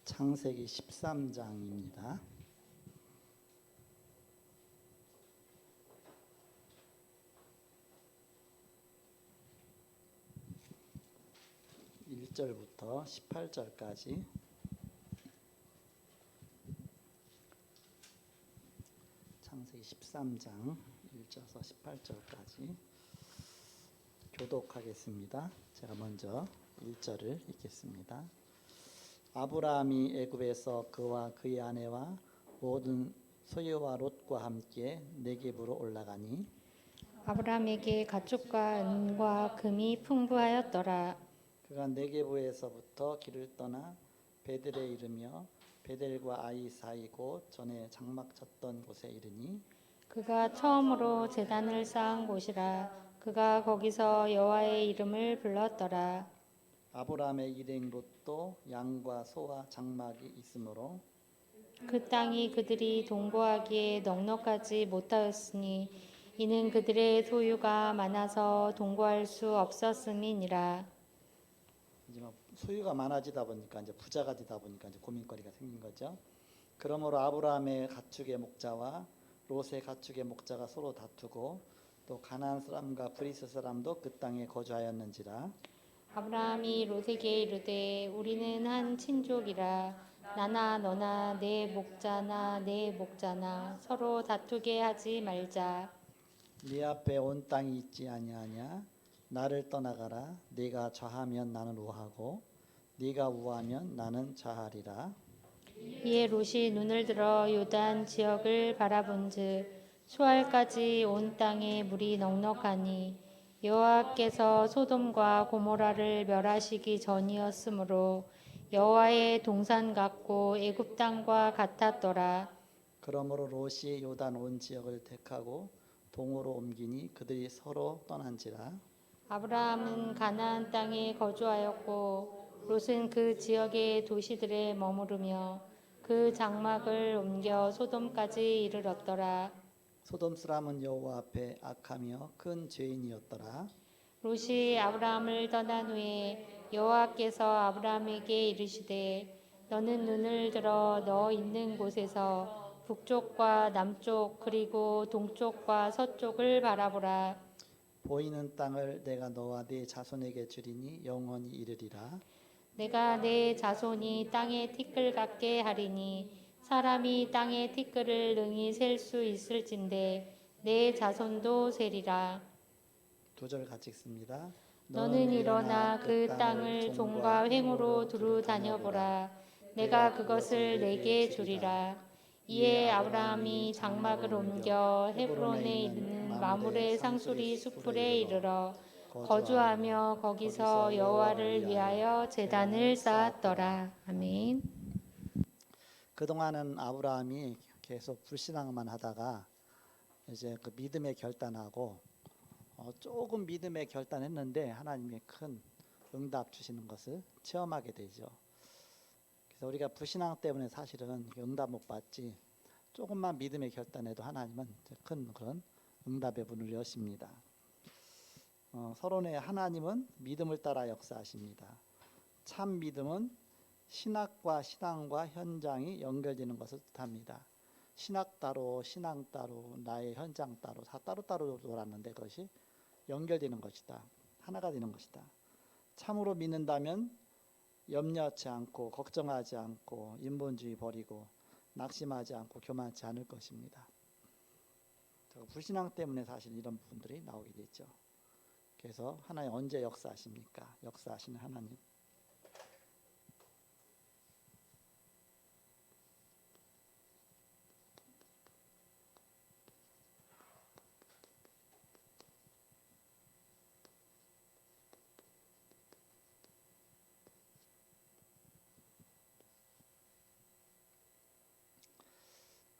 창세기 13장입니다. (1) 절부터 (18절까지) 창세기 13장 (1절에서 18절까지) 교독하겠습니다. 제가 먼저 1절을 읽겠습니다. 아브라함이 애굽에서 그와 그의 아내와 모든 소유와 롯과 함께 네겝으로 올라가니 아브라함에게 가축과 은과 금이 풍부하였더라. 그가 네겝에서부터 길을 떠나 베델에 이르며 베델과 아이 사이 곧 전에 장막 쳤던 곳에 이르니 그가 처음으로 제단을 쌓은 곳이라. 그가 거기서 여호와의 이름을 불렀더라. 아브라함의 일행 롯도 양과 소와 장막이 있으므로 그 땅이 그들이 동거하기에 넉넉하지 못하였으니 이는 그들의 소유가 많아서 동거할 수 없었음이니라. 이제 소유가 많아지다 보니까 이제 부자가 되다 보니까 이제 고민거리가 생긴 거죠. 그러므로 아브라함의 가축의 목자와 롯의 가축의 목자가 서로 다투고 또 가나안 사람과 브리스 사람도 그 땅에 거주하였는지라. 아브라함이 롯에게 이르되 우리는 한 친족이라. 나나 너나 내 목자나 내 목자나 서로 다투게 하지 말자. 네 앞에 온 땅이 있지 아니하냐. 나를 떠나가라. 네가 좌하면 나는 우하고 네가 우하면 나는 좌하리라. 이에 롯이 눈을 들어 요단 지역을 바라본즉 수알까지 온 땅에 물이 넉넉하니 여호와께서 소돔과 고모라를 멸하시기 전이었으므로 여호와의 동산 같고 애굽 땅과 같았더라. 그러므로 롯이 요단 온 지역을 택하고 동으로 옮기니 그들이 서로 떠난지라. 아브라함은 가나안 땅에 거주하였고 롯은 그 지역의 도시들에 머무르며 그 장막을 옮겨 소돔까지 이르렀더라. 소돔 사람은 여호와 앞에 악하며 큰 죄인이었더라. 롯이 아브라함을 떠난 후에 여호와께서 아브라함에게 이르시되 너는 눈을 들어 너 있는 곳에서 북쪽과 남쪽 그리고 동쪽과 서쪽을 바라보라. 보이는 땅을 내가 너와 네 자손에게 주리니 영원히 이르리라. 내가 내 자손이 땅의 티끌 같게 하리니 사람이 땅의 티끌을 능히 셀 수 있을진데 내 자손도 세리라. 2절 같이 읽습니다. 너는 일어나 그 땅을 종과 횡으로 두루 다녀보라. 내가 그것을 내게 주리라. 이에 아브라함이 장막을 옮겨 헤브론에 있는 마므레 상수리 수풀에 이르러 거주하며 거기서 여호와를 위하여 제단을 쌓았더라. 아멘. 그동안은 아브라함이 계속 불신앙만 하다가 이제 그 믿음의 결단하고 조금 믿음의 결단했는데 하나님의 큰 응답 주시는 것을 체험하게 되죠. 그래서 우리가 불신앙 때문에 사실은 응답 못 받지 조금만 믿음의 결단해도 하나님은 큰 그런 응답의 문을 여십니다. 서론에 하나님은 믿음을 따라 역사하십니다. 참 믿음은 신학과 신앙과 현장이 연결되는 것을 뜻합니다. 신학 따로 신앙 따로 나의 현장 따로 다 따로따로 놀았는데 그것이 연결되는 것이다. 하나가 되는 것이다. 참으로 믿는다면 염려하지 않고 걱정하지 않고 인본주의 버리고 낙심하지 않고 교만치 않을 것입니다. 불신앙 때문에 사실 이런 부분들이 나오게 되죠. 그래서 하나님 언제 역사하십니까? 역사하시는 하나님.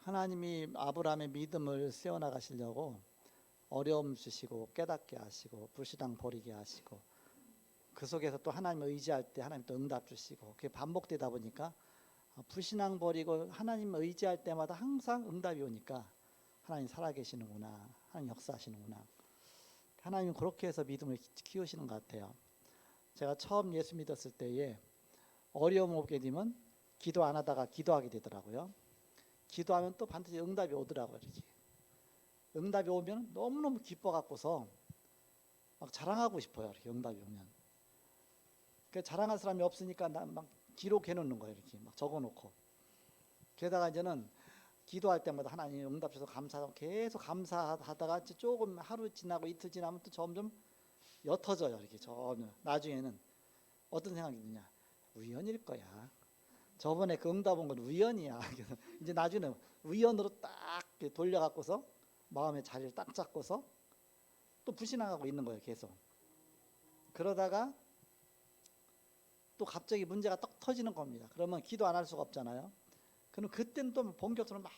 하나님이 아브라함의 믿음을 세워나가시려고 어려움 주시고 깨닫게 하시고 불신앙 버리게 하시고 그 속에서 또 하나님을 의지할 때 하나님 또 응답 주시고 그게 반복되다 보니까 불신앙 버리고 하나님을 의지할 때마다 항상 응답이 오니까 하나님 살아계시는구나. 하나님 역사하시는구나. 하나님은 그렇게 해서 믿음을 키우시는 것 같아요. 제가 처음 예수 믿었을 때에 어려움 오게 되면 기도 안 하다가 기도하게 되더라고요. 기도하면 또 반드시 응답이 오더라고요. 이렇게. 응답이 오면 너무너무 기뻐 갖고서 막 자랑하고 싶어요. 이렇게 응답이 오면. 그 자랑할 사람이 없으니까 막 기록해 놓는 거예요. 이렇게 막 적어 놓고. 게다가 이제는 기도할 때마다 하나님 응답 주셔서 감사하고 계속 감사하다가 조금 하루 지나고 이틀 지나면 또 점점 옅어져요. 이렇게 점점. 나중에는 어떤 생각이 드냐? 우연일 거야. 저번에 그 응답 온 건 우연이야. 그래서 이제 나중에는 우연으로 딱 돌려갖고서 마음의 자리를 딱 잡고서 또 불신앙하고 있는 거예요. 계속. 그러다가 또 갑자기 문제가 떡 터지는 겁니다. 그러면 기도 안 할 수가 없잖아요. 그럼 그때는 또 본격적으로 막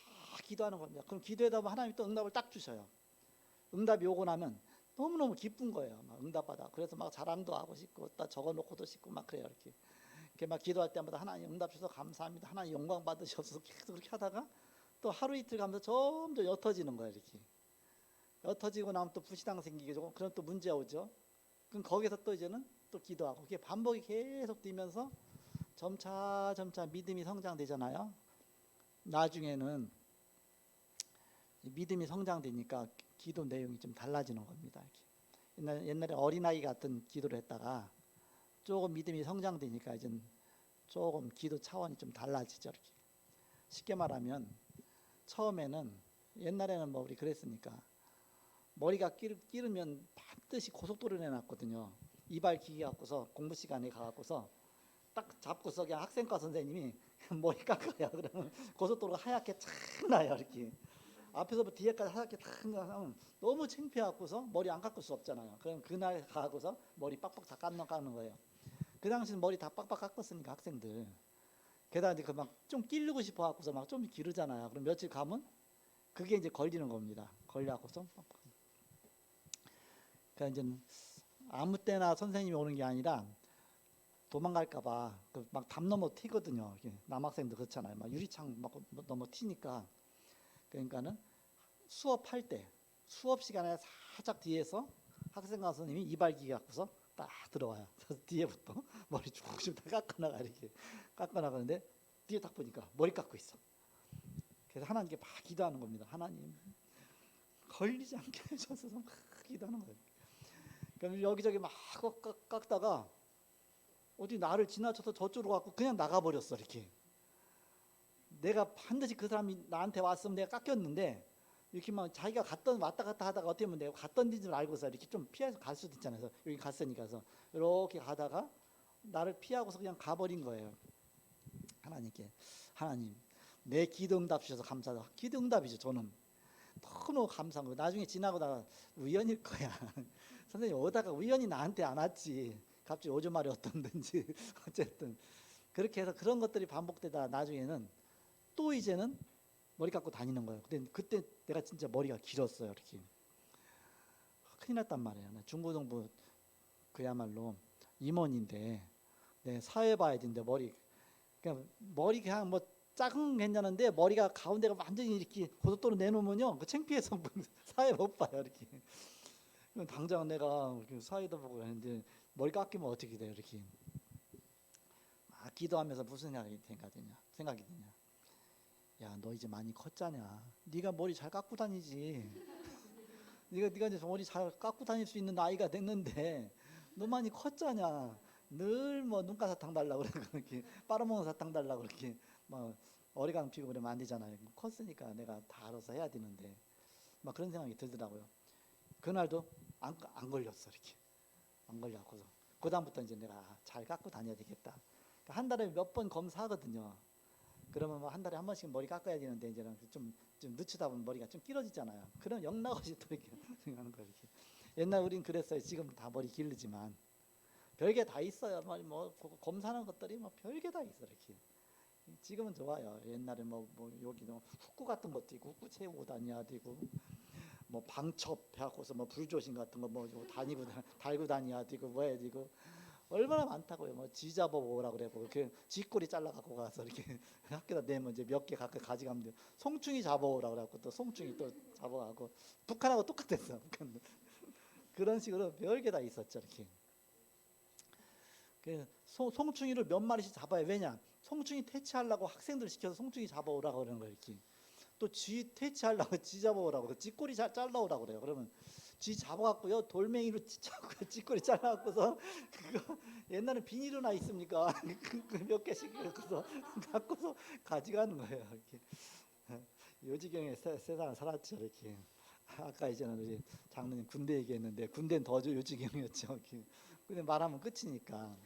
기도하는 겁니다. 그럼 기도하다 보면 하나님이 또 응답을 딱 주셔요. 응답이 오고 나면 너무너무 기쁜 거예요. 막 응답받아. 그래서 막 자랑도 하고 싶고 딱 적어놓고도 싶고 막 그래요. 이렇게 막 기도할 때마다 하나님 응답 주셔서 감사합니다. 하나님 영광 받으셔서 계속 그렇게 하다가 또 하루 이틀 가면서 점점 옅어지는 거예요. 이렇게 옅어지고 나면 또 불신앙 생기게 되고 그럼 또 문제 오죠. 그럼 거기서 또 이제는 또 기도하고 그게 반복이 계속 되면서 점차 믿음이 성장되잖아요. 나중에는 믿음이 성장되니까 기도 내용이 좀 달라지는 겁니다. 옛날에 어린아이 같은 기도를 했다가 조금 믿음이 성장되니까 이제 조금 기도 차원이 좀 달라지죠. 이렇게. 쉽게 말하면 처음에는 옛날에는 뭐 우리 그랬으니까 머리가 끼르면 반드시 고속도로 내놨거든요. 이발 기계 갖고서 공부 시간에 가갖고서 딱 잡고서 그냥 학생과 선생님이 머리 깎아요. 그러면 고속도로가 하얗게 착 나요. 이렇게 앞에서부터 뒤에까지 하얗게 탁 나면 너무 창피해갖고서 머리 안 깎을 수 없잖아요. 그럼 그날 가고서 머리 빡빡 다 깎는 거예요. 그 당시는 머리 다 빡빡 깎았으니까 학생들. 게다가 이제 그 막 좀 끼르고 싶어 갖고서 막 좀 기르잖아요. 그럼 며칠 가면 그게 이제 걸리는 겁니다. 걸려갖고서 그러니까 이제 아무 때나 선생님이 오는 게 아니라 도망갈까봐 막 담 넘어 튀거든요. 남학생들 그렇잖아요. 막 유리창 막 넘어 튀니까. 그러니까는 수업할 때 수업 시간에 살짝 뒤에서 학생과 선생님이 이발기계 갖고서 딱 들어와요. 그래서 뒤에부터 머리 조금씩 다 깎아나가 이렇게 깎아나가는데 뒤에 딱 보니까 머리 깎고 있어. 그래서 하나님께 막 기도하는 겁니다. 하나님 걸리지 않게 해줘서 막 기도하는 거예요. 그럼 여기저기 막 깎다가 어디 나를 지나쳐서 저쪽으로 갖고 그냥 나가버렸어. 이렇게 내가 반드시 그 사람이 나한테 왔으면 내가 깎였는데 이렇게 막 자기가 왔다 갔다 하다가 어떻게 보면 내가 갔던 줄 알고서 이렇게 좀 피해서 갈 수도 있잖아요. 그래서 여기 갔으니까 그래서 이렇게 가다가 나를 피하고서 그냥 가버린 거예요. 하나님께 하나님 내 기도 응답 주셔서 감사하다. 기도 응답이죠. 저는 너무 감사한 거예요. 나중에 지나고 나가 우연일 거야. 선생님 오다가 우연히 나한테 안 왔지. 갑자기 오줌 말이 어떤든지 어쨌든 그렇게 해서 그런 것들이 반복되다 나중에는 또 이제는 머리 깎고 다니는 거예요. 근데 그때 내가 진짜 머리가 길었어요. 이렇게 큰일 났단 말이에요. 중고등부 그야말로 임원인데 내 사회 봐야 되는데 머리 그냥 뭐 작은 괜찮은데 머리가 가운데가 완전히 이렇게 고속도로 내놓으면요 그 창피해서 사회 못 봐요. 이렇게 당장 내가 사회도 보고 했는데 머리 깎이면 어떻게 돼요? 이렇게 기도하면서 무슨 생각이 드냐? 야, 너 이제 많이 컸잖냐? 네가 머리 잘 깎고 다니지. 네가 이제 머리 잘 깎고 다닐 수 있는 나이가 됐는데 너 많이 컸잖냐? 늘 뭐 눈가 사탕 달라고 그렇게 빨아먹는 사탕 달라고 그렇게 막 어리광 피고 그러면 안 되잖아요. 컸으니까 내가 다 알아서 해야 되는데 막 그런 생각이 들더라고요. 그날도 안 걸렸어. 이렇게 안 걸려갖고서 그다음부터 이제 내가 잘 깎고 다녀야 되겠다. 그러니까 한 달에 몇 번 검사하거든요. 그러면 한 달에 한 번씩 머리 깎아야 되는데 이제는 좀 늦추다 보면 머리가 좀 길어지잖아요. 그럼 영락없이 또 이렇게 생각하는 거예요. 이렇게. 옛날 우린 그랬어요. 지금 다 머리 기르지만 별게 다 있어요. 뭐 검사하는 것들이 뭐 별게 다 있어 이렇게. 지금은 좋아요. 옛날에 뭐 여기 후쿠 같은 것도 있고 후쿠 채우고 다녀야 되고 뭐 방첩 해갖고서 뭐 불조신 같은 거 뭐 달고 다녀야 되고 뭐 해야 되고 얼마나 많다고요. 뭐 쥐 잡아보라 그래고 그 쥐꼬리 잘라 갖고 가서 이렇게 학교다 내면 이제 몇 개 가까이 가져가면 돼요. 송충이 잡아오라 그래갖고 또 송충이 또 잡아가고 북한하고 똑같았어. 북한도 그런 식으로 별게 다 있었죠. 이렇게 송충이를 몇 마리씩 잡아야. 왜냐? 송충이 퇴치하려고 학생들 시켜서 송충이 잡아오라고 그러는 거예요. 이렇게. 또 쥐 퇴치하려고 쥐 잡아오라고, 쥐꼬리 잘라오라고 그래요. 그러면 쥐 잡아갖고요, 돌멩이로 쥐꼬리 잘라갖고서 그거 옛날에 비닐은 나 있습니까? 몇 개씩 갖고서 가져가는 거예요. 이렇게. 요지경에 세상을 살았죠. 이렇게. 아까 이제는 우리 장로님 군대 얘기했는데, 군대는 더 요지경이었죠. 이렇게. 근데 말하면 끝이니까.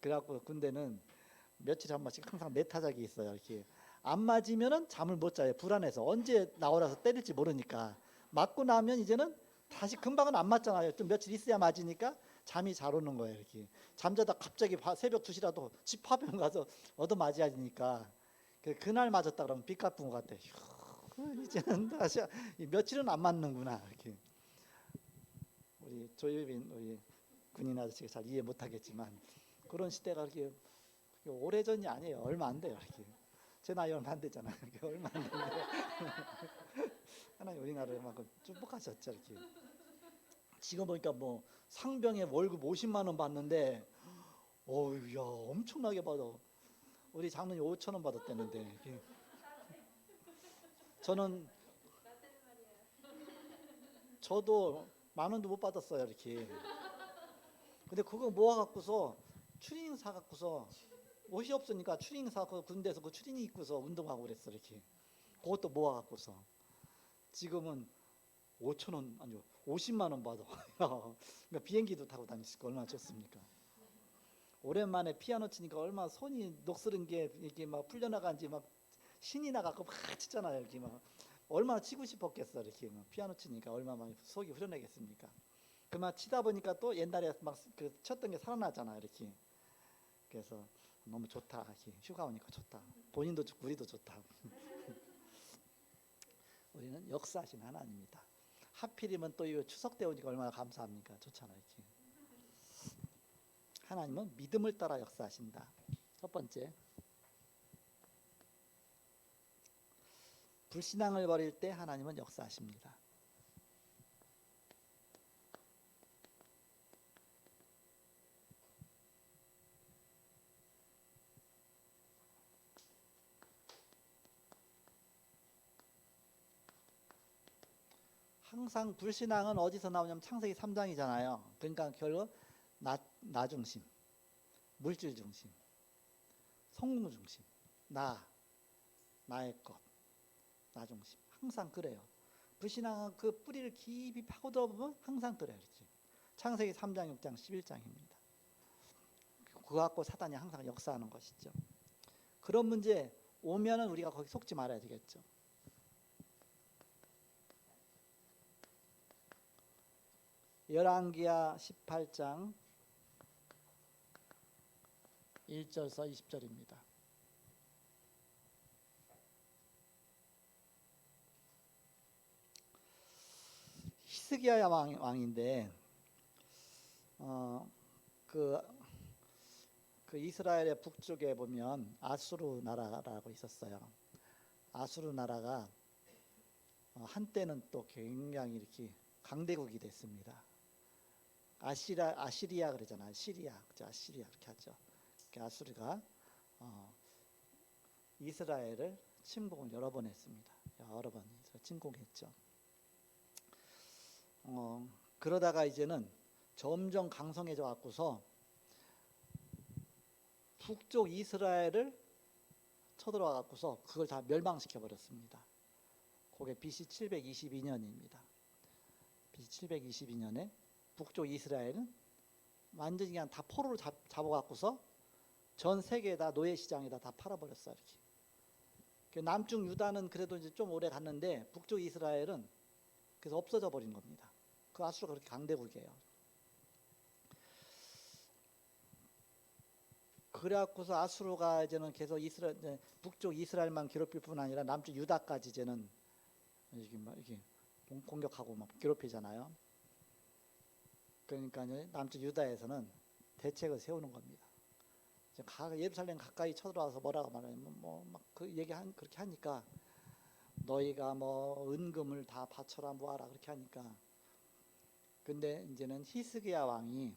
그래갖고 군대는 며칠에 한 번씩 항상 메타작이 있어요. 이렇게 안 맞으면은 잠을 못 자요. 불안해서 언제 나오라서 때릴지 모르니까. 맞고 나면 이제는 다시 금방은 안 맞잖아요. 좀 며칠 있어야 맞으니까 잠이 잘 오는 거예요. 이렇게 잠자다 갑자기 새벽 2시라도 집 파병 가서 얻어 맞아야 되니까. 그날 맞았다 그러면 빚 갚은 것 같아. 이제는 다시 며칠은 안 맞는구나. 이렇게. 우리 조유빈 우리 군인 아저씨가 잘 이해 못하겠지만, 그런 시대가 그렇게 오래전이 아니에요. 얼마 안 돼요. 이렇게. 제 나이 얼마 안 되잖아요. 얼마 안 되는데 하나님 우리나라를 막 축복하셨죠. 이렇게. 지금 보니까 뭐 상병에 월급 50만 원 받는데, 어우야 엄청나게 받아. 우리 장로님 5천 원 받았다는데. 이렇게. 저도 10,000원도 못 받았어요. 이렇게. 근데 그거 모아갖고서 추리닝 사갖고서, 옷이 없으니까 추리닝 사갖고 군대에서 그 추리닝 입고서 운동하고 그랬어. 이렇게. 그것도 모아갖고서 지금은 5,000원 아니요 50만 원 받아. 그러니까 비행기도 타고 다니시고 얼마나 좋습니까? 오랜만에 피아노 치니까 얼마나 손이 녹슬은 게 이렇게 막 풀려나간지 막 신이 나갖고 막 치잖아요. 이렇게 막 얼마나 치고 싶었겠어. 이렇게 막 피아노 치니까 얼마나 속이 후련하겠습니까? 그만 치다 보니까 또 옛날에 막 그 쳤던 게 살아나잖아요. 이렇게. 그래서 너무 좋다. 이렇게 휴가 오니까 좋다. 본인도 좋고 우리도 좋다. 우리는 역사하신 하나님입니다. 하필이면 또 이 추석 때 오니까 얼마나 감사합니까? 좋잖아요. 이렇게. 하나님은 믿음을 따라 역사하신다. 첫 번째, 불신앙을 버릴 때 하나님은 역사하십니다. 항상 불신앙은 어디서 나오냐면 창세기 3장이잖아요. 그러니까 결국 나 중심, 물질 중심, 성공 중심, 나의 것, 나 중심. 항상 그래요. 불신앙은 그 뿌리를 깊이 파고들어 보면 항상 그래요. 그렇지? 창세기 3장, 6장, 11장입니다. 그거 갖고 사단이 항상 역사하는 것이죠. 그런 문제 오면은 우리가 거기 속지 말아야 되겠죠. 열왕기하 18장 1절서 20절입니다. 히스기야 왕인데 그 이스라엘의 북쪽에 보면 아수르 나라라고 있었어요. 아수르 나라가 한때는 또 굉장히 이렇게 강대국이 됐습니다. 아시리아 그러잖아요. 시리아, 그죠? 아시리아 그렇게 하죠. 아수르가 이스라엘을 침공을 여러 번 했습니다. 여러 번 침공했죠. 그러다가 이제는 점점 강성해져 갖고서 북쪽 이스라엘을 쳐들어와 갖고서 그걸 다 멸망시켜 버렸습니다. 그게 BC 722년입니다. BC 722년에 북쪽 이스라엘은 완전히 그냥 다 포로로 잡아갖고서 전 세계에다 노예 시장에다 다 팔아버렸어요. 이렇게. 남쪽 유다는 그래도 이제 좀 오래 갔는데 북쪽 이스라엘은 그래서 없어져 버린 겁니다. 그 아수르가 그렇게 강대국이에요. 그래갖고서 아수르가 이제는 계속 북쪽 이스라엘만 괴롭힐 뿐 아니라 남쪽 유다까지 이제는 이렇게 공격하고 막 괴롭히잖아요. 그러니까 남쪽 유다에서는 대책을 세우는 겁니다. 예루살렘 가까이 쳐들어와서 뭐라고 말하냐면 그렇게 하니까 너희가 은금을 다 바쳐라 모아라 그렇게 하니까. 근데 이제는 히스기야 왕이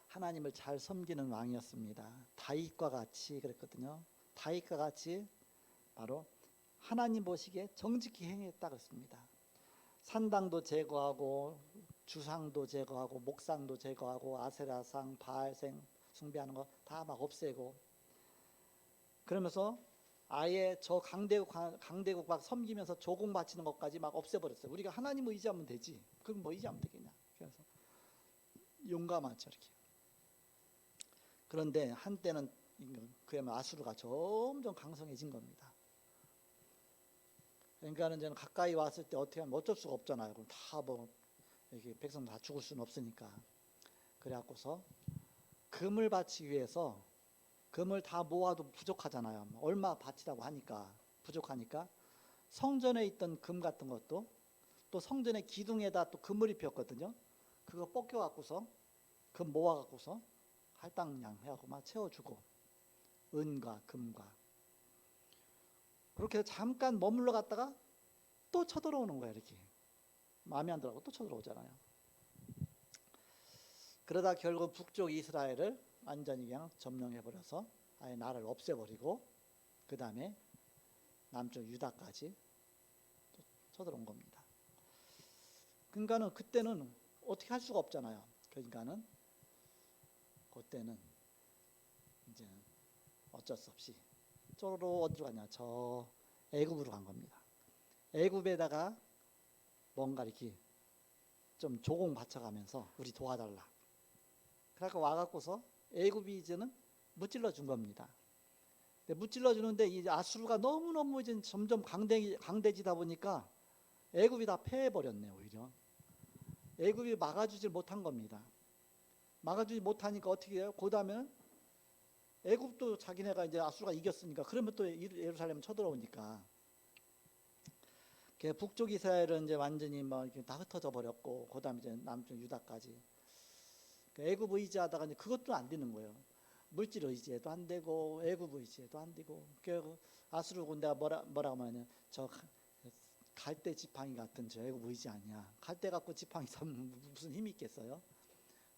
하나님을 잘 섬기는 왕이었습니다. 다윗과 같이 그랬거든요. 다윗과 같이 바로 하나님 보시기에 정직히 행했다 그랬습니다. 산당도 제거하고 주상도 제거하고 목상도 제거하고 아세라상 바알생 숭배하는 거 다 막 없애고, 그러면서 아예 저 강대국 막 섬기면서 조공 바치는 것까지 막 없애버렸어요. 우리가 하나님을 의지하면 되지, 그럼 뭐 의지하면 되겠냐. 그래서 용감하죠 이렇게. 그런데 한때는 그야말로 아수르가 점점 강성해진 겁니다. 그러니까는 저는 가까이 왔을 때 어떻게 하면 어쩔 수가 없잖아요. 그럼 다 뭐 이렇게 백성 다 죽을 수는 없으니까. 그래갖고서 금을 바치기 위해서, 금을 다 모아도 부족하잖아요. 얼마 바치라고 하니까 부족하니까 성전에 있던 금 같은 것도, 또 성전의 기둥에다 또 금을 입혔거든요. 그거 벗겨갖고서 금 모아갖고서 할당량 해갖고 막 채워주고, 은과 금과. 그렇게 해서 잠깐 머물러 갔다가 또 쳐들어오는 거예요. 이렇게 마음에 안 들어가고 또 쳐들어오잖아요. 그러다 결국 북쪽 이스라엘을 완전히 그냥 점령해버려서 아예 나라를 없애버리고, 그 다음에 남쪽 유다까지 쳐들어온 겁니다. 그러니까는 그때는 어떻게 할 수가 없잖아요. 그러니까는 그때는 이제 어쩔 수 없이 쪼로로 어디로 가냐, 저 애굽으로 간 겁니다. 애굽에다가 뭔가 이렇게 좀 조공 바쳐가면서 우리 도와달라. 그러니까 와갖고서 애굽이 이제는 무찔러 준 겁니다. 근데 무찔러 주는데 이 아수르가 너무너무 이제 점점 강대지다 보니까 애굽이 다 패해버렸네. 오히려 애굽이 막아주질 못한 겁니다. 막아주지 못하니까 어떻게 해요? 그 다음에는 애굽도 자기네가 이제 아수르가 이겼으니까 그러면 또 예루살렘 쳐들어오니까, 북쪽 이스라엘은 이제 완전히 뭐 이렇게 다 흩어져 버렸고, 그 다음에 이제 남쪽 유다까지 애굽 의지하다가 이제 그것도 안 되는 거예요. 물질 의지에도 안 되고 애굽 의지에도 안 되고, 그 아수르 군대가 뭐라고 하냐면 저 갈대 지팡이 같은 저 애굽 의지 아니야. 갈대 갖고 지팡이 잡으면 무슨 힘이 있겠어요?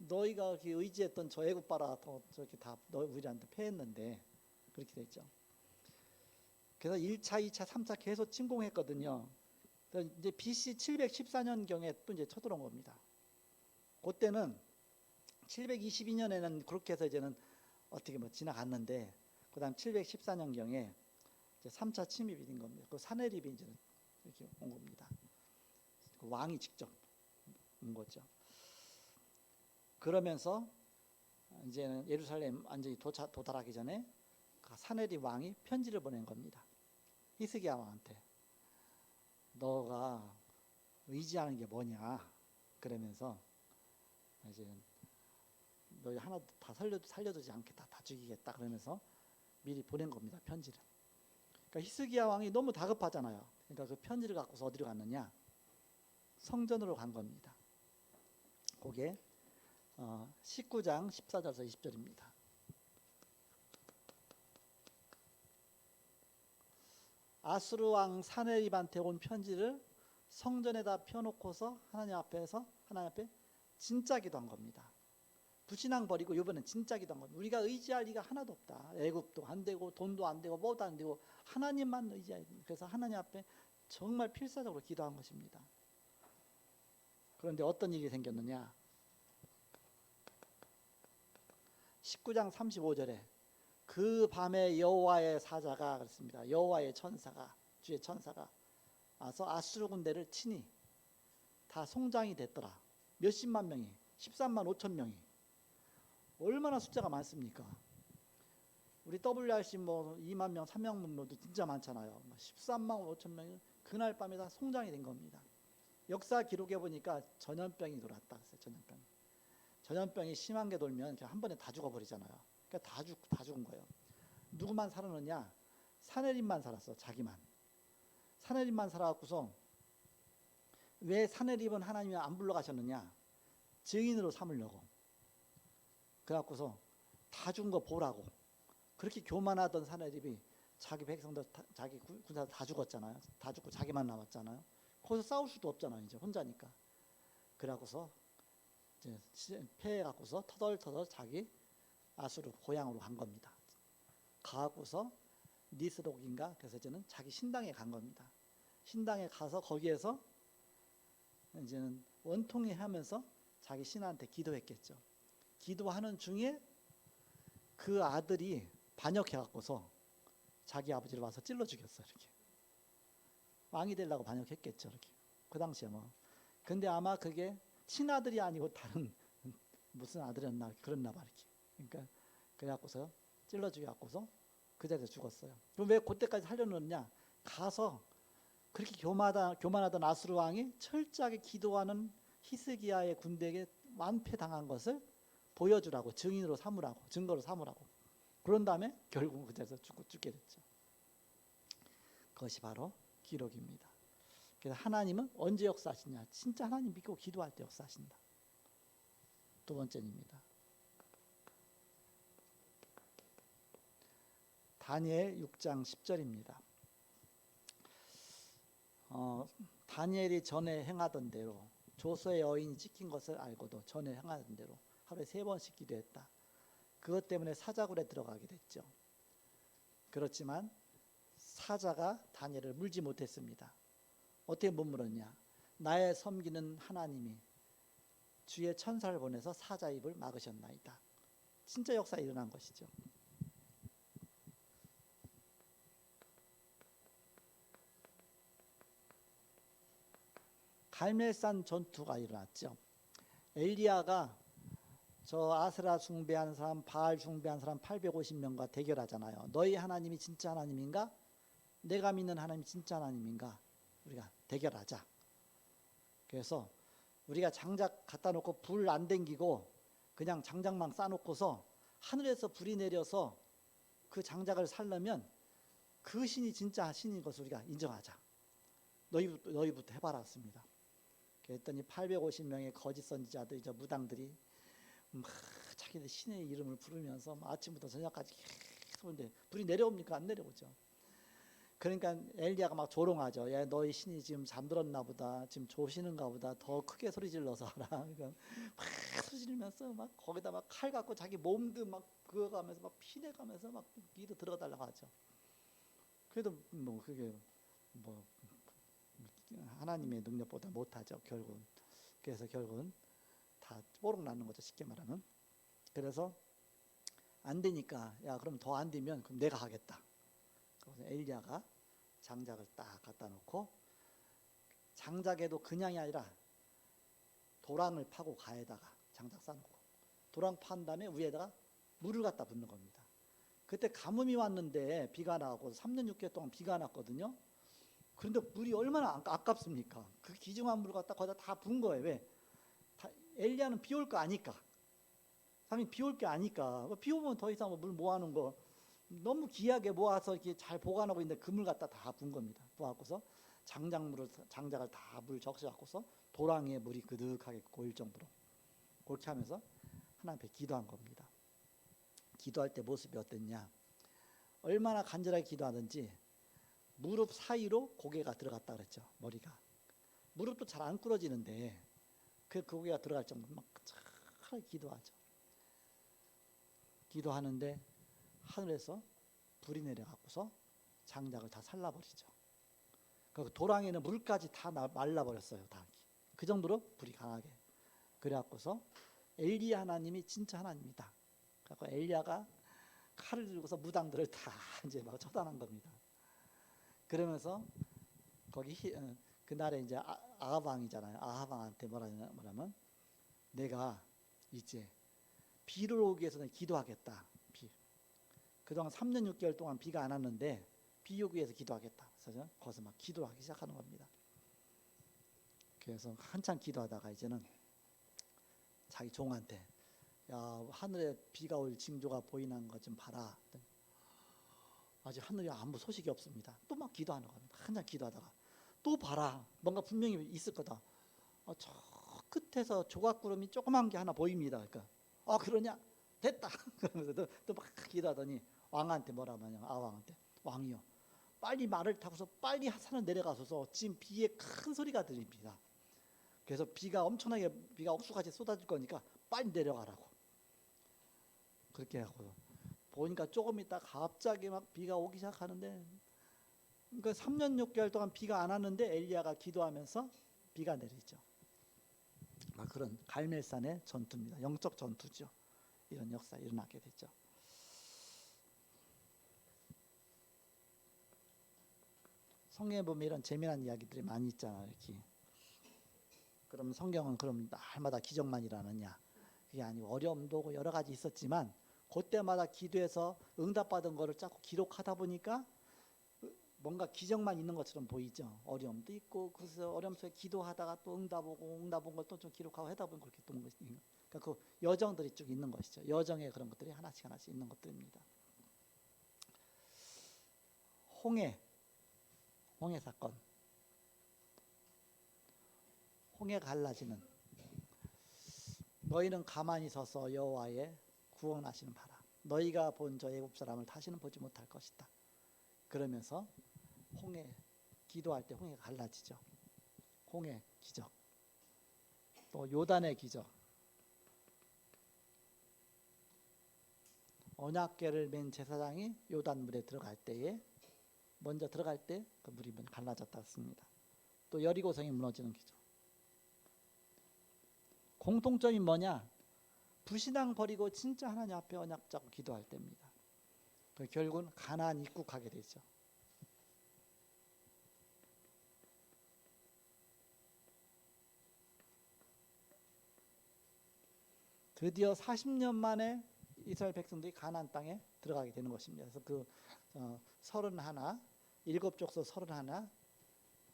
너희가 이렇게 의지했던 저 애굽 봐라, 더 저렇게 다 너희 우리한테 패했는데. 그렇게 됐죠. 그래서 1차, 2차, 3차 계속 침공했거든요. 그래서 이제 BC 714년경에 또 이제 쳐들어온 겁니다. 그때는 722년에는 그렇게 해서 이제는 어떻게 뭐 지나갔는데, 그다음 714년경에 이제 3차 침입이 된 겁니다. 그 사내립이 이제 이렇게 온 겁니다. 그 왕이 직접 온 거죠. 그러면서 이제는 예루살렘 완전히 도달하기 전에 그 사내립 왕이 편지를 보낸 겁니다. 히스기야 왕한테. 너가 의지하는 게 뭐냐? 그러면서 이제 너희 하나 다 살려두지 않겠다, 다 죽이겠다. 그러면서 미리 보낸 겁니다, 편지를. 그러니까 히스기야 왕이 너무 다급하잖아요. 그러니까 그 편지를 갖고서 어디로 갔느냐? 성전으로 간 겁니다. 그게 19장 14절에서 20절입니다. 아수르 왕 사네립한테 온 편지를 성전에다 펴놓고서 하나님 앞에 진짜 기도한 겁니다. 불신앙 버리고 이번엔 진짜 기도한 겁니다. 우리가 의지할 리가 하나도 없다. 애굽도 안 되고 돈도 안 되고 뭐도 안 되고 하나님만 의지해야 됩니다. 그래서 하나님 앞에 정말 필사적으로 기도한 것입니다. 그런데 어떤 일이 생겼느냐? 19장 35절에 그 밤에 여호와의 사자가, 그렇습니다, 여호와의 천사가, 주의 천사가 와서 아수르 군대를 치니 다 송장이 됐더라. 몇십만 명이, 13만 5천 명이. 얼마나 숫자가 많습니까? 우리 WRC 뭐 2만 명, 3만 명도 진짜 많잖아요. 13만 5천 명이 그날 밤에 다 송장이 된 겁니다. 역사 기록에 보니까 전염병이 돌았다. 전염병. 전염병이 심한 게 돌면 그냥 한 번에 다 죽어버리잖아요. 그러니까 다 죽은 거예요. 누구만 살았느냐? 사내립만 살았어, 자기만. 사내립만 살아갖고서 왜 사내립은 하나님이 안 불러가셨느냐? 증인으로 삼으려고. 그래갖고서 다 죽은 거 보라고. 그렇게 교만하던 사내립이 자기 백성들, 자기 군사들 다 죽었잖아요. 다 죽고 자기만 남았잖아요. 거기서 싸울 수도 없잖아요. 이제 혼자니까. 그래갖고서 이제 패해 갖고서 터덜터덜 자기 아수르 고향으로 간 겁니다. 가고서 니스록인가 그래서 이제는 자기 신당에 간 겁니다. 신당에 가서 거기에서 이제는 원통해 하면서 자기 신한테 기도했겠죠. 기도하는 중에 그 아들이 반역해 갖고서 자기 아버지를 와서 찔러 죽였어. 이렇게 왕이 되려고 반역했겠죠. 이렇게 그 당시에 뭐. 근데 아마 그게 친아들이 아니고 다른 무슨 아들이었나 그랬나 봐. 이렇게. 그러니까 그래갖고서 찔러 죽여갖고서 그 자리에서 죽었어요. 그럼 왜 그때까지 살려놓느냐? 가서 그렇게 교만하던 아수르 왕이 철저하게 기도하는 히스기야의 군대에게 완패당한 것을 보여주라고, 증인으로 삼으라고, 증거로 삼으라고. 그런 다음에 결국 그 자리에서 죽게 됐죠. 그것이 바로 기록입니다. 그래서 하나님은 언제 역사하시냐? 진짜 하나님 믿고 기도할 때 역사하신다. 두 번째입니다. 다니엘 6장 10절입니다. 다니엘이 전에 행하던 대로 조서의 여인이 찍힌 것을 알고도 전에 행하던 대로 하루에 3번씩 기도했다. 그것 때문에 사자굴에 들어가게 됐죠. 그렇지만 사자가 다니엘을 물지 못했습니다. 어떻게 못 물었냐? 나의 섬기는 하나님이 주의 천사를 보내서 사자 입을 막으셨나이다. 진짜 역사가 일어난 것이죠. 갈멜산 전투가 일어났죠. 엘리야가 저 아세라 숭배한 사람, 바알 숭배한 사람 850명과 대결하잖아요. 너희 하나님이 진짜 하나님인가? 내가 믿는 하나님이 진짜 하나님인가? 우리가 대결하자. 그래서 우리가 장작 갖다 놓고 불 안 댕기고 그냥 장작만 쌓아놓고서 하늘에서 불이 내려서 그 장작을 살려면 그 신이 진짜 신인 것을 우리가 인정하자. 너희부터 해봐라 했습니다. 그랬더니 850명의 거짓 선지자들, 저 무당들이 막 자기들 신의 이름을 부르면서 아침부터 저녁까지 계속 근데 불이 내려옵니까? 안 내려오죠. 그러니까 엘리야가 막 조롱하죠. 야, 너희 신이 지금 잠들었나 보다. 지금 조시는가 보다. 더 크게 소리 질러서 하라. 그러니까 막 소리 지르면서 막 거기다 막 칼 갖고 자기 몸도 막 그어가면서 막 피내가면서 막 기도 들어달라고 하죠. 그래도 뭐 그게 뭐 하나님의 능력보다 못하죠. 결국은. 그래서 결국은 다 뽀록 나는 거죠. 쉽게 말하면. 그래서 안 되니까 야 그럼 더 안 되면 그럼 내가 하겠다. 그래서 엘리야가 장작을 딱 갖다 놓고 장작에도 그냥이 아니라 도랑을 파고 가에다가 장작 쌓아놓고 도랑 판 다음에 위에다가 물을 갖다 붓는 겁니다. 그때 가뭄이 왔는데 비가 나고 3년 6개월 동안 비가 났거든요. 그런데 물이 얼마나 아깝습니까? 그 귀중한 물을 갖다 거기다 다 분 거예요. 왜? 엘리야는 비 올 거 아니까. 사람이 비 올 게 아니까. 비 오면 더 이상 물 모아놓은 거 너무 귀하게 모아서 이렇게 잘 보관하고 있는데 그 물 갖다 다 분 겁니다. 부어갖고서 장작을 다 물 적셔갖고서 도랑에 물이 그득하게 고일 정도로 그렇게 하면서 하나님 앞에 기도한 겁니다. 기도할 때 모습이 어땠냐? 얼마나 간절하게 기도하든지 무릎 사이로 고개가 들어갔다 그랬죠. 머리가 무릎도 잘 안 꿇어지는데 그 고개가 들어갈 정도로 막 차라리 기도하죠. 기도하는데 하늘에서 불이 내려갖고서 장작을 다 살라버리죠. 그 도랑에는 물까지 다 말라버렸어요. 다 그 정도로 불이 강하게. 그래갖고서 엘리야 하나님이 진짜 하나님이다. 그래서 엘리야가 칼을 들고서 무당들을 다 이제 막 처단한 겁니다. 그러면서 거기 그날에 이제 아합 왕이잖아요. 아합 왕한테 뭐라면 내가 이제 비를 오기 위해서는 기도하겠다. 그동안 3년 6개월 동안 비가 안 왔는데 비 오기 위해서 기도하겠다. 그래서 거기서 막 기도하기 시작하는 겁니다. 그래서 한참 기도하다가 이제는 자기 종한테 야 하늘에 비가 올 징조가 보이는 것 좀 봐라. 아직 하늘에 아무 소식이 없습니다. 또 막 기도하는 겁니다. 한참 기도하다가 또 봐라. 뭔가 분명히 있을 거다. 저 끝에서 조각구름이 조그만 게 하나 보입니다. 그러니까 그러냐? 됐다. 그러면서 또 막 기도하더니 왕한테 뭐라고 하냐? 아왕한테 왕이요. 빨리 말을 타고서 빨리 산을 내려가소서 지금 비에 큰 소리가 들립니다. 그래서 비가 엄청나게 비가 억수같이 쏟아질 거니까 빨리 내려가라고 그렇게 하고 보니까 조금 있다 갑자기 막 비가 오기 시작하는데 그러니까 3년 6개월 동안 비가 안 왔는데 엘리야가 기도하면서 비가 내리죠. 그런 갈멜산의 전투입니다. 영적 전투죠. 이런 역사 일어나게 됐죠. 성경에 보면 이런 재미난 이야기들이 많이 있잖아요. 이렇게. 그럼 성경은 그럼 날마다 기적만 일어나느냐? 그게 아니고 어려움도 오고 여러 가지 있었지만 그때마다 기도해서 응답받은 거를 자꾸 기록하다 보니까 뭔가 기적만 있는 것처럼 보이죠. 어려움도 있고 그래서 어려움 속에 기도하다가 또 응답 오고 응답 온 걸 또 좀 기록하고 하다 보면 그렇게 또 그러니까 그 여정들이 쭉 있는 것이죠. 여정에 그런 것들이 하나씩 하나씩 있는 것들입니다. 홍해 사건, 홍해 갈라지는 너희는 가만히 서서 여호와의 구원하시는 바라. 너희가 본 저 애굽 사람을 다시는 보지 못할 것이다. 그러면서 홍해 기도할 때 홍해가 갈라지죠. 홍해 기적. 또 요단의 기적. 언약궤를 맨 제사장이 요단 물에 들어갈 때에 먼저 들어갈 때 그 물이 갈라졌다 씁니다. 또 여리고성이 무너지는 기적. 공통점이 뭐냐? 불신앙 버리고 진짜 하나님 앞에 언약 잡고 기도할 때입니다. 결국은 가나안 입국하게 되죠. 드디어 40년 만에 이스라엘 백성들이 가나안 땅에 들어가게 되는 것입니다. 그래서 그 31, 일곱 족속 31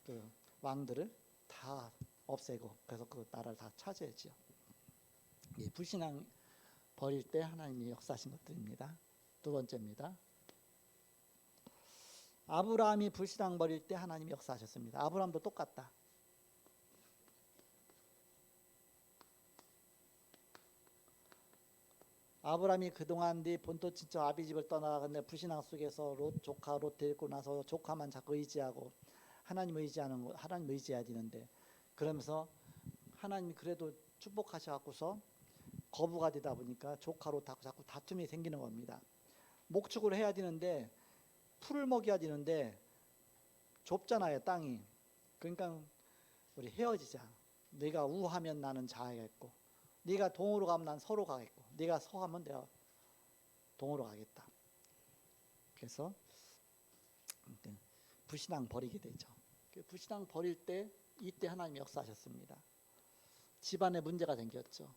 그 왕들을 다 없애고 그래서 그 나라를 다 차지했죠. 불신앙 버릴 때 하나님이 역사하신 것들입니다. 두 번째입니다. 아브라함이 불신앙 버릴 때 하나님이 역사하셨습니다. 아브라함도 똑같다. 아브라함이 그동안 네 본토 친척 아비 집을 떠나갔는데 불신앙 속에서 조카 롯 데리고 나서 조카만 자꾸 의지하고 하나님 의지해야 되는데 그러면서 하나님이 그래도 축복하셔갖고서 거부가 되다 보니까 조카 롯하고 자꾸 다툼이 생기는 겁니다. 목축을 해야 되는데 풀을 먹여야 되는데 좁잖아요 땅이. 그러니까 우리 헤어지자. 네가 우하면 나는 좌하겠고 네가 동으로 가면 난 서로 가겠고 네가 서하면 내가 동으로 가겠다. 그래서 불신앙 버리게 되죠. 불신앙 버릴 때 이때 하나님이 역사하셨습니다. 집안에 문제가 생겼죠.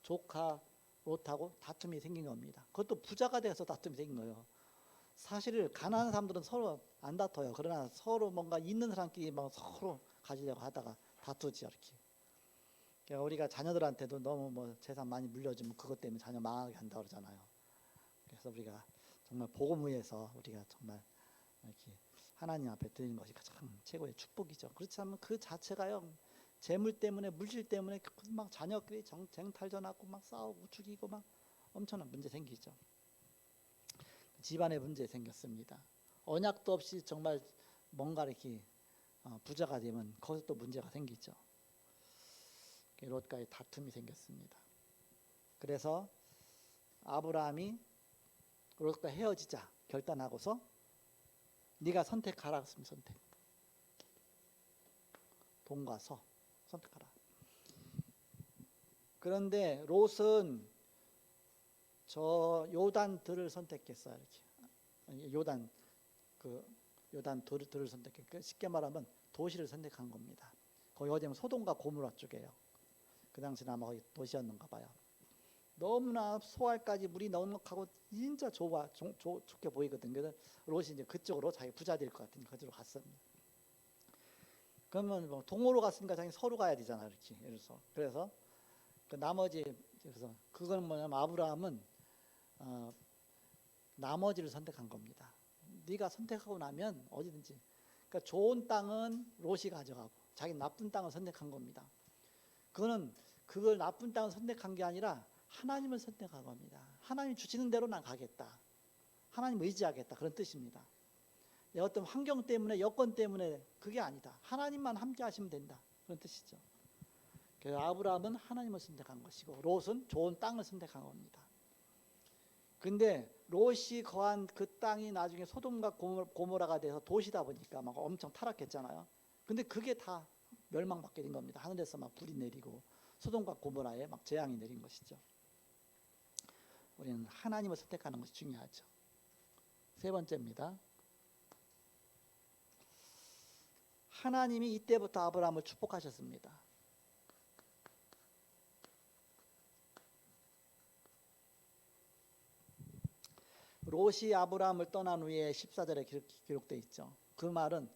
조카 롯하고 다툼이 생긴 겁니다. 그것도 부자가 돼서 다툼이 생긴 거예요. 사실 가난한 사람들은 서로 안 다퉈요. 그러나 서로 뭔가 있는 사람끼리 막 서로 가지려고 하다가 다투지 이렇게. 그러니까 우리가 자녀들한테도 너무 뭐 재산 많이 물려주면 그것 때문에 자녀 망하게 한다 그러잖아요. 그래서 우리가 정말 복음 위에서 우리가 정말 이렇게 하나님 앞에 드리는 것이 가장 최고의 축복이죠. 그렇지 않으면 그 자체가요 재물 때문에 물질 때문에 막 자녀끼리 쟁탈전하고 막 싸우고 죽이고 막 엄청난 문제 생기죠. 집안에 문제 생겼습니다. 언약도 없이 정말 뭔가 이렇게 부자가 되면 거기서 또 문제가 생기죠. 롯과의 다툼이 생겼습니다. 그래서 아브라함이 롯과 헤어지자 결단하고서 네가 선택하라 했으면 선택. 동과 서 선택하라. 그런데 롯은 저 요단들을 선택했어요. 이렇게 요단 들을 선택했고 쉽게 말하면 도시를 선택한 겁니다. 거기 어디면 소돔과 고모라 쪽이에요. 그 당시는 아마 거기 도시였는가 봐요. 너무나 소알까지 물이 넉넉하고 진짜 좋게 보이거든요. 그래서 롯이 이제 그쪽으로 자기 부자 될 것 같으니까 그쪽으로 갔습니다. 그러면 뭐 동호로 갔으니까 자기 서로 가야 되잖아, 이렇게. 그래서 그 나머지 그래서 그건 뭐냐면 아브라함은 나머지를 선택한 겁니다. 네가 선택하고 나면 어디든지. 그러니까 좋은 땅은 롯이 가져가고 자기 나쁜 땅을 선택한 겁니다. 그걸 나쁜 땅을 선택한 게 아니라 하나님을 선택한 겁니다. 하나님 주시는 대로 난 가겠다. 하나님 의지하겠다. 그런 뜻입니다. 어떤 환경 때문에 여건 때문에 그게 아니다. 하나님만 함께 하시면 된다. 그런 뜻이죠. 그래서 아브라함은 하나님을 선택한 것이고 롯은 좋은 땅을 선택한 겁니다. 근데 롯이 거한 그 땅이 나중에 소돔과 고모라가 돼서 도시다 보니까 막 엄청 타락했잖아요. 근데 그게 다 멸망받게 된 겁니다. 하늘에서 막 불이 내리고 소돔과 고모라에 막 재앙이 내린 것이죠. 우리는 하나님을 선택하는 것이 중요하죠. 세 번째입니다. 하나님이 이때부터 아브라함을 축복하셨습니다. 롯이 아브라함을 떠난 후에 14절에 기록되어 있죠. 그 말은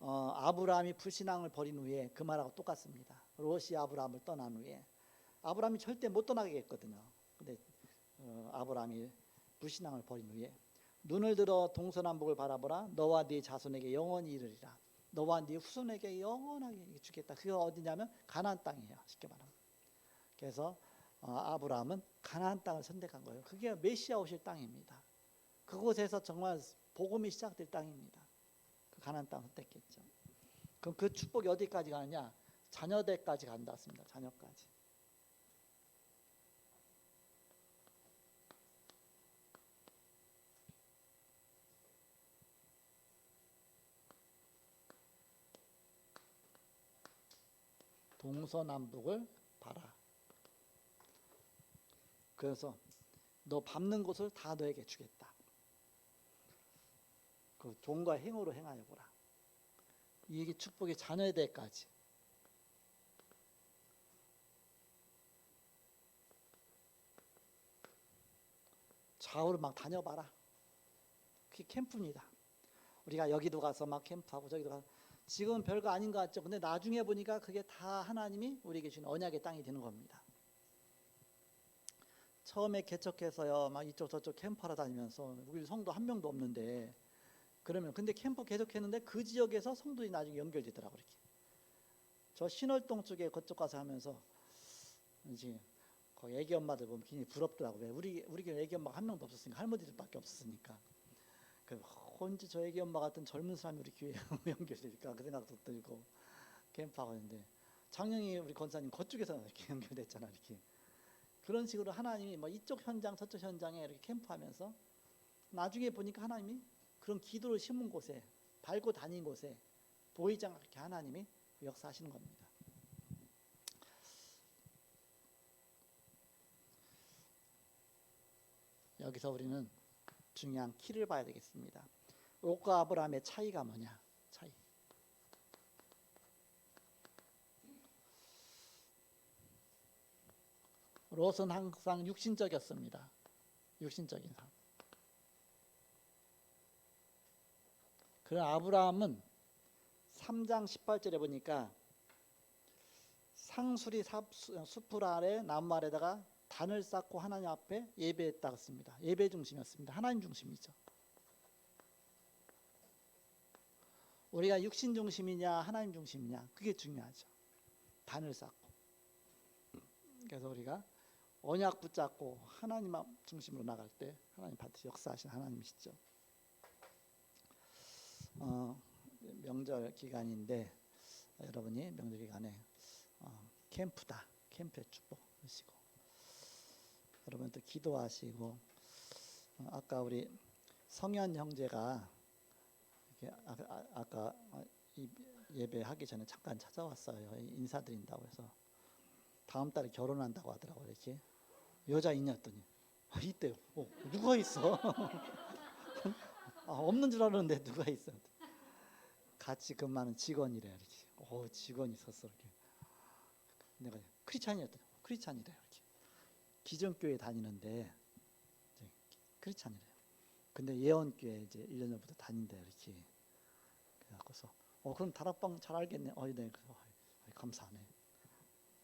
아브라함이 불신앙을 벌인 후에 그 말하고 똑같습니다. 롯이 아브라함을 떠난 후에 아브라함이 절대 못 떠나게 했거든요. 근데 아브라함이 불신앙을 벌인 후에 눈을 들어 동서남북을 바라보라. 너와 네 자손에게 영원히 이르리라. 너와 네 후손에게 영원하게 주겠다. 그게 어디냐면 가나안 땅이에요. 쉽게 말하면. 그래서 아브라함은 가나안 땅을 선택한 거예요. 그게 메시아 오실 땅입니다. 그곳에서 정말 복음이 시작될 땅입니다. 그 가나안 땅을 선택했죠. 그럼 그 축복이 어디까지 가느냐? 자녀들까지 간다 했습니다. 자녀까지. 동서남북을 봐라. 그래서 너 밟는 곳을 다 너에게 주겠다. 그 종과 행으로 행하여 보라. 이게 축복이 자녀에게까지. 좌우를 막 다녀봐라. 그게 캠프입니다. 우리가 여기도 가서 막 캠프하고 저기도 가서 지금은 별거 아닌 것 같죠. 근데 나중에 보니까 그게 다 하나님이 우리에게 주신 언약의 땅이 되는 겁니다. 처음에 개척해서요, 막 이쪽 저쪽 캠프하러 다니면서 우리 성도 한 명도 없는데 그러면 근데 캠프 계속했는데 그 지역에서 성도들이 나중에 연결되더라고 이렇게. 저 신월동 쪽에 그쪽 가서 하면서 이제 거기 애기 엄마들 보면 굉장히 부럽더라고. 왜 우리 애기 엄마가 한 명도 없었으니까 할머니들밖에 없었으니까. 그 언제 저 애기 엄마 같은 젊은 사람이 우리 교회에 연결될까 그 생각도 들고 캠프하고 있는데 작년에 우리 권사님 그쪽에서 이렇게 연결됐잖아 이렇게. 그런 식으로 하나님이 뭐 이쪽 현장 저쪽 현장에 이렇게 캠프하면서 나중에 보니까 하나님이 그런 기도를 심은 곳에 밟고 다닌 곳에 보이지 않게 하나님이 역사하시는 겁니다. 여기서 우리는 중요한 키를 봐야 되겠습니다. 롯과 아브라함의 차이가 뭐냐? 차이. 롯은 항상 육신적이었습니다. 육신적인 삶. 그러나 아브라함은 3장 18절에 보니까 상수리 수풀 아래 나무 아래다가 단을 쌓고 하나님 앞에 예배했다고 씁니다. 예배 중심이었습니다. 하나님 중심이죠. 우리가 육신 중심이냐 하나님 중심이냐 그게 중요하죠. 단을 쌓고. 그래서 우리가 언약 붙잡고 하나님 중심으로 나갈 때 하나님 반드시 역사하시는 하나님이시죠. 명절 기간인데 여러분이 명절 기간에 캠프다. 캠프의 축복 하시고 여러분들 기도하시고 아까 우리 성현 형제가 아까 예배하기 전에 잠깐 찾아왔어요. 인사드린다고 해서 다음 달에 결혼한다고 하더라고요. 이렇게 여자이냐더니 있대요. 누가 있어? 없는 줄 알았는데 누가 있어? 같이 근무하는 직원이래 이렇게. 직원이 있었어 이렇게. 내가 크리스찬이었더니 크리스찬이래 이렇게. 기존교회 다니는데 크리스찬이래요. 근데 예언교회 이제 1년 전부터 다닌대 이렇게. 그래서 그럼 다락방 잘 알겠네. 네. 감사하네.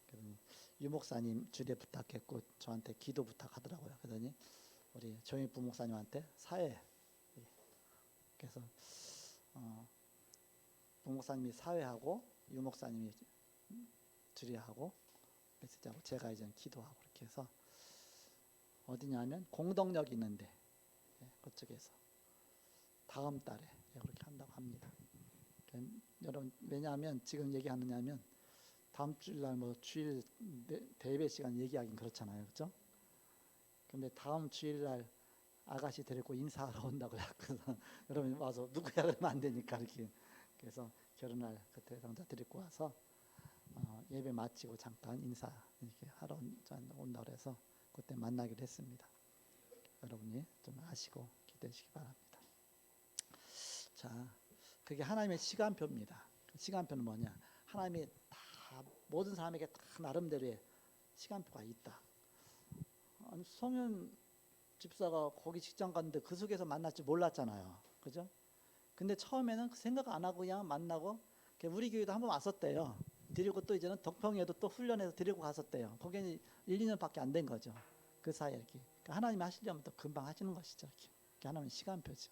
그러더니 유 목사님 주례 부탁했고 저한테 기도 부탁하더라고요. 그러더니 우리 조영희 부목사님한테 사회. 그래서 부목사님이 사회하고 유 목사님이 주례하고 메시지하고 제가 이제 기도하고 이렇게 해서 어디냐면 공동력 있는데 그쪽에서 다음 달에 그렇게 한다고 합니다. 여러분 왜냐하면 지금 얘기하느냐면 다음 주일날 뭐 주일 대예배 시간 얘기하긴 그렇잖아요, 그렇죠? 근데 다음 주일날 아가씨 데리고 인사하러 온다고요. 그래서 여러분 와서 누구야 그러면 안 되니까 이렇게. 그래서 결혼할 그 대상자 데리고 와서 예배 마치고 잠깐 인사 이렇게 하러 온다 그래서 그때 만나기로 했습니다. 여러분이 좀 아시고 기대하시기 바랍니다. 자, 그게 하나님의 시간표입니다. 시간표는 뭐냐? 하나님이 다 모든 사람에게 다 나름대로의 시간표가 있다. 아니, 성현 집사가 거기 직장 갔는데 그 속에서 만날 줄 몰랐잖아요. 그죠? 근데 처음에는 생각 안 하고 그냥 만나고 우리 교회도 한번 왔었대요. 데리고 또 이제는 덕평에도 또 훈련해서 데리고 갔었대요. 거기는 1, 2년밖에 안 된 거죠. 그 사이에 이렇게. 그러니까 하나님이 하시려면 또 금방 하시는 것이죠. 이렇게. 하나님의 시간표죠.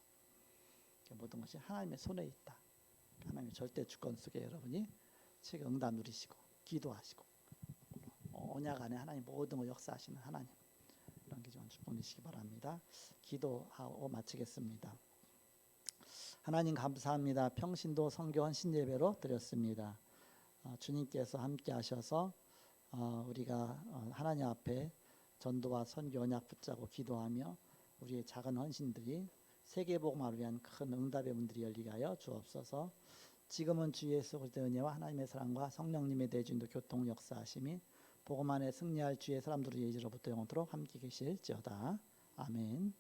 모든 것이 하나님의 손에 있다. 하나님의 절대 주권 속에 여러분이 지금 응답 누리시고 기도하시고 언약 안에 하나님 모든 걸 역사하시는 하나님 이런 기적은 축복 누리시기 바랍니다. 기도하고 마치겠습니다. 하나님 감사합니다. 평신도 선교 헌신 예배로 드렸습니다. 주님께서 함께 하셔서 우리가 하나님 앞에 전도와 선교 언약 붙잡고 기도하며 우리의 작은 헌신들이 세계복음화를 위한 큰 응답의 문들이 열리게 하여 주옵소서. 지금은 주 예수 그리스도의 은혜와 하나님의 사랑과 성령님의 대주인도 교통 역사하심이 복음 안에 승리할 주의 사람들의 예지로부터 영원토록 함께 계실지어다. 아멘.